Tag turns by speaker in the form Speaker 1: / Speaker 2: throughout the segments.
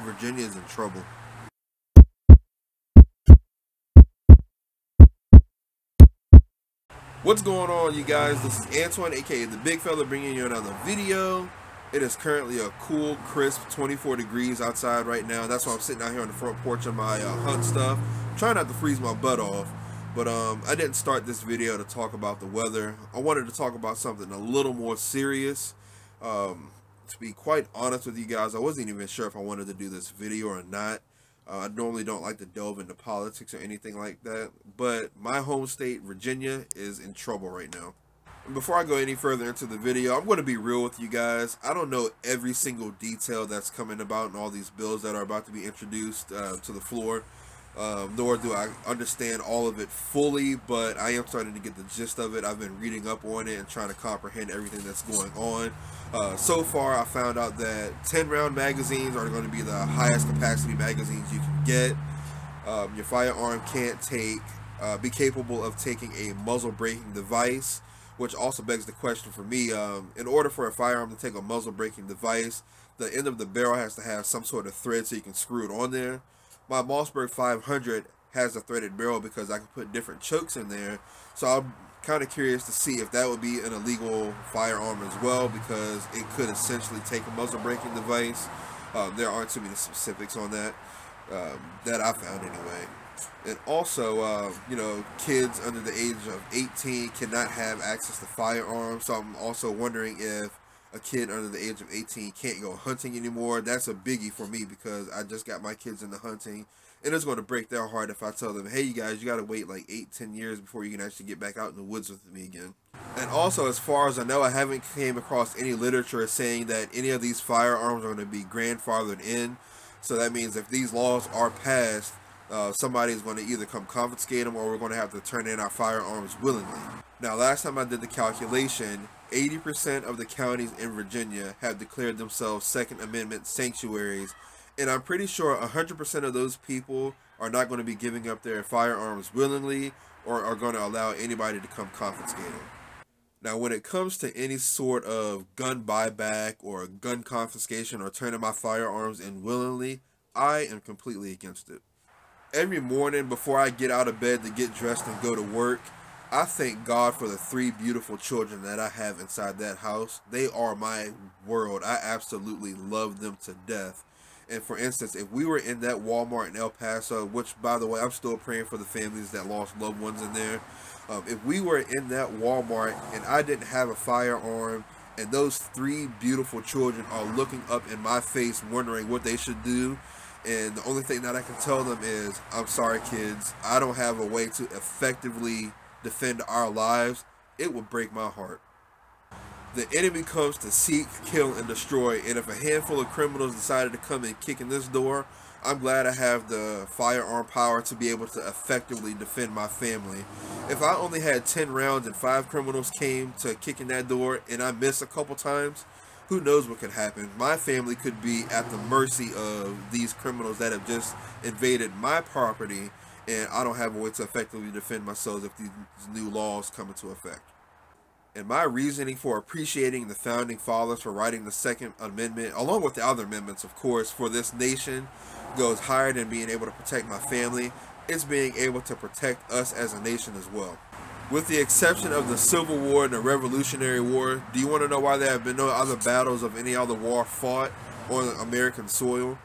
Speaker 1: Virginia is in trouble. What's going on, you guys? This is Antoine, aka the Big Fella, bringing you another video. It is currently a cool, crisp 24 degrees outside right now. That's why I'm sitting out here on the front porch of my hunt stuff, trying not to freeze my butt off. But I didn't start this video to talk about the weather. I wanted to talk about something a little more serious. To be quite honest with you guys, I wasn't even sure if I wanted to do this video or not. I normally don't like to delve into politics or anything like that, but my home state, Virginia, is in trouble right now. And before I go any further into the video, I'm going to be real with you guys. I don't know every single detail that's coming about in all these bills that are about to be introduced to the floor, nor do I understand all of it fully, but I am starting to get the gist of it. I've been reading up on it and trying to comprehend everything that's going on. So far, I found out that 10-round magazines are going to be the highest capacity magazines you can get. Your firearm can't be capable of taking a muzzle breaking device, which also begs the question for me, in order for a firearm to take a muzzle breaking device, the end of the barrel has to have some sort of thread so you can screw it on there. My Mossberg 500 has a threaded barrel because I can put different chokes in there, so I'm kind of curious to see if that would be an illegal firearm as well, because it could essentially take a muzzle breaking device. There aren't too many specifics on that that I found anyway. And also, you know, kids under the age of 18 cannot have access to firearms, so I'm also wondering if a kid under the age of 18 can't go hunting anymore. That's a biggie for me because I just got my kids into hunting, and it's going to break their heart if I tell them, hey, you guys, you got to wait like 8-10 years before you can actually get back out in the woods with me again. And also, as far as I know, I haven't came across any literature saying that any of these firearms are going to be grandfathered in. So that means if these laws are passed, somebody's going to either come confiscate them, or we're going to have to turn in our firearms willingly. Now, last time I did the calculation, 80% of the counties in Virginia have declared themselves Second Amendment sanctuaries, and I'm pretty sure 100% of those people are not going to be giving up their firearms willingly, or are going to allow anybody to come confiscate them. Now, when it comes to any sort of gun buyback or gun confiscation or turning my firearms in willingly, I am completely against it. Every morning before I get out of bed to get dressed and go to work, I thank God for the 3 beautiful children that I have inside that house. They are my world. I absolutely love them to death. And for instance, if we were in that Walmart in El Paso, which, by the way, I'm still praying for the families that lost loved ones in there. If we were in that Walmart and I didn't have a firearm, and those 3 beautiful children are looking up in my face wondering what they should do, and the only thing that I can tell them is, I'm sorry, kids, I don't have a way to effectively defend our lives, it would break my heart. The enemy comes to seek, kill, and destroy, and if a handful of criminals decided to come and kick in this door, I'm glad I have the firearm power to be able to effectively defend my family. If I only had 10 rounds and 5 criminals came to kick in that door and I missed a couple times, who knows what could happen. My family could be at the mercy of these criminals that have just invaded my property, and I don't have a way to effectively defend myself if these new laws come into effect. And my reasoning for appreciating the Founding Fathers for writing the Second Amendment, along with the other amendments, of course, for this nation, goes higher than being able to protect my family. It's being able to protect us as a nation as well. With the exception of the Civil War and the Revolutionary War, do you want to know why there have been no other battles of any other war fought on American soil?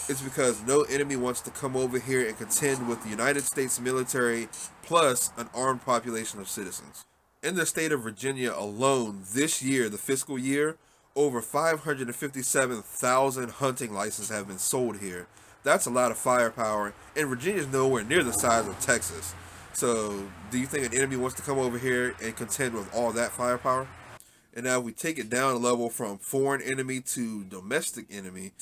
Speaker 1: It's because no enemy wants to come over here and contend with the United States military plus an armed population of citizens. In the state of Virginia alone, this year, the fiscal year, over 557,000 hunting licenses have been sold here. That's a lot of firepower, and Virginia's nowhere near the size of Texas. So, do you think an enemy wants to come over here and contend with all that firepower? And now if we take it down a level from foreign enemy to domestic enemy,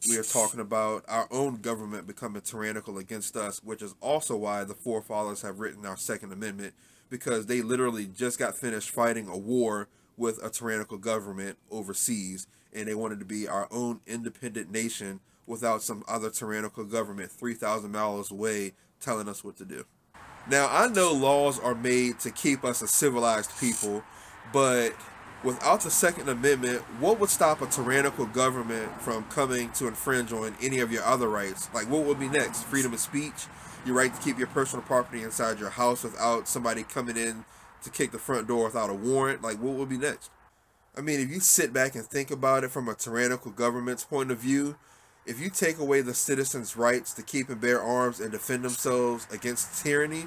Speaker 1: we are talking about our own government becoming tyrannical against us, which is also why the forefathers have written our Second Amendment, because they literally just got finished fighting a war with a tyrannical government overseas, and they wanted to be our own independent nation without some other tyrannical government 3,000 miles away telling us what to do. Now, I know laws are made to keep us a civilized people, but Without the Second Amendment, what would stop a tyrannical government from coming to infringe on any of your other rights? Like, what would be next? Freedom of speech? Your right to keep your personal property inside your house without somebody coming in to kick the front door without a warrant? Like, what would be next? I mean, if you sit back and think about it from a tyrannical government's point of view, if you take away the citizens' rights to keep and bear arms and defend themselves against tyranny,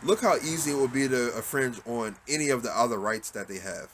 Speaker 1: look how easy it would be to infringe on any of the other rights that they have.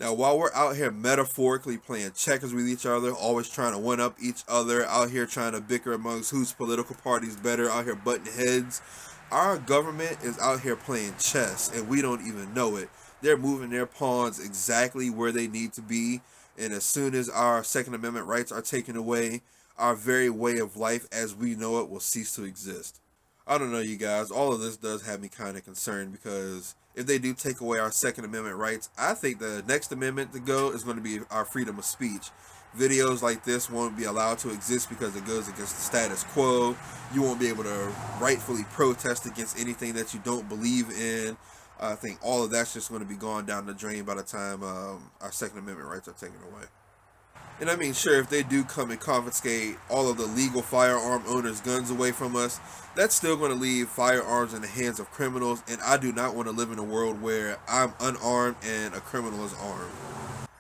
Speaker 1: Now, while we're out here metaphorically playing checkers with each other, always trying to one-up each other, out here trying to bicker amongst whose political party's better, out here butting heads, our government is out here playing chess, and we don't even know it. They're moving their pawns exactly where they need to be, and as soon as our Second Amendment rights are taken away, our very way of life as we know it will cease to exist. I don't know, you guys, all of this does have me kind of concerned, because if they do take away our Second Amendment rights, I think the next amendment to go is going to be our freedom of speech. Videos like this won't be allowed to exist because it goes against the status quo. You won't be able to rightfully protest against anything that you don't believe in. I think all of that's just going to be gone down the drain by the time our Second Amendment rights are taken away. And I mean, sure, if they do come and confiscate all of the legal firearm owners' guns away from us, that's still going to leave firearms in the hands of criminals, and I do not want to live in a world where I'm unarmed and a criminal is armed.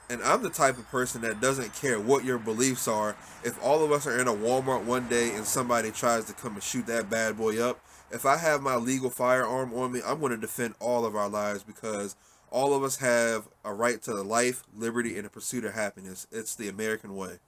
Speaker 1: And I'm the type of person that doesn't care what your beliefs are. If all of us are in a Walmart one day and somebody tries to come and shoot that bad boy up, if I have my legal firearm on me, I'm going to defend all of our lives, because all of us have a right to life, liberty, and the pursuit of happiness. It's the American way.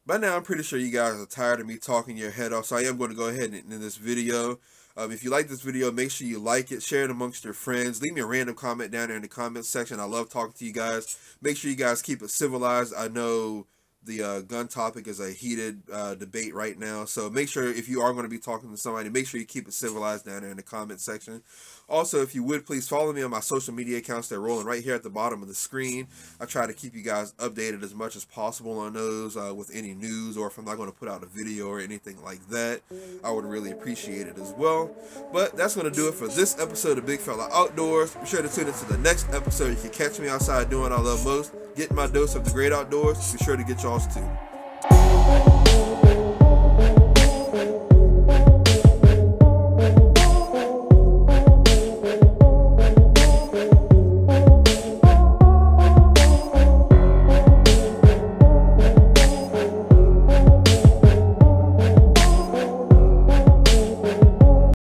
Speaker 1: By now, I'm pretty sure you guys are tired of me talking your head off, so I am going to go ahead and end this video. If you like this video, make sure you like it, share it amongst your friends. Leave me a random comment down there in the comment section. I love talking to you guys. Make sure you guys keep it civilized. I know the gun topic is a heated debate right now, so make sure, if you are going to be talking to somebody, make sure you keep it civilized down there in the comment section. Also, if you would, please follow me on my social media accounts. They're rolling right here at the bottom of the screen. I try to keep you guys updated as much as possible on those with any news, or if I'm not going to put out a video or anything like that. I would really appreciate it as well. But that's going to do it for this episode of Big Fella Outdoors. Be sure to tune into the next episode. You can catch me outside doing what I love most, getting my dose of the great outdoors. Be sure to get y'all's too.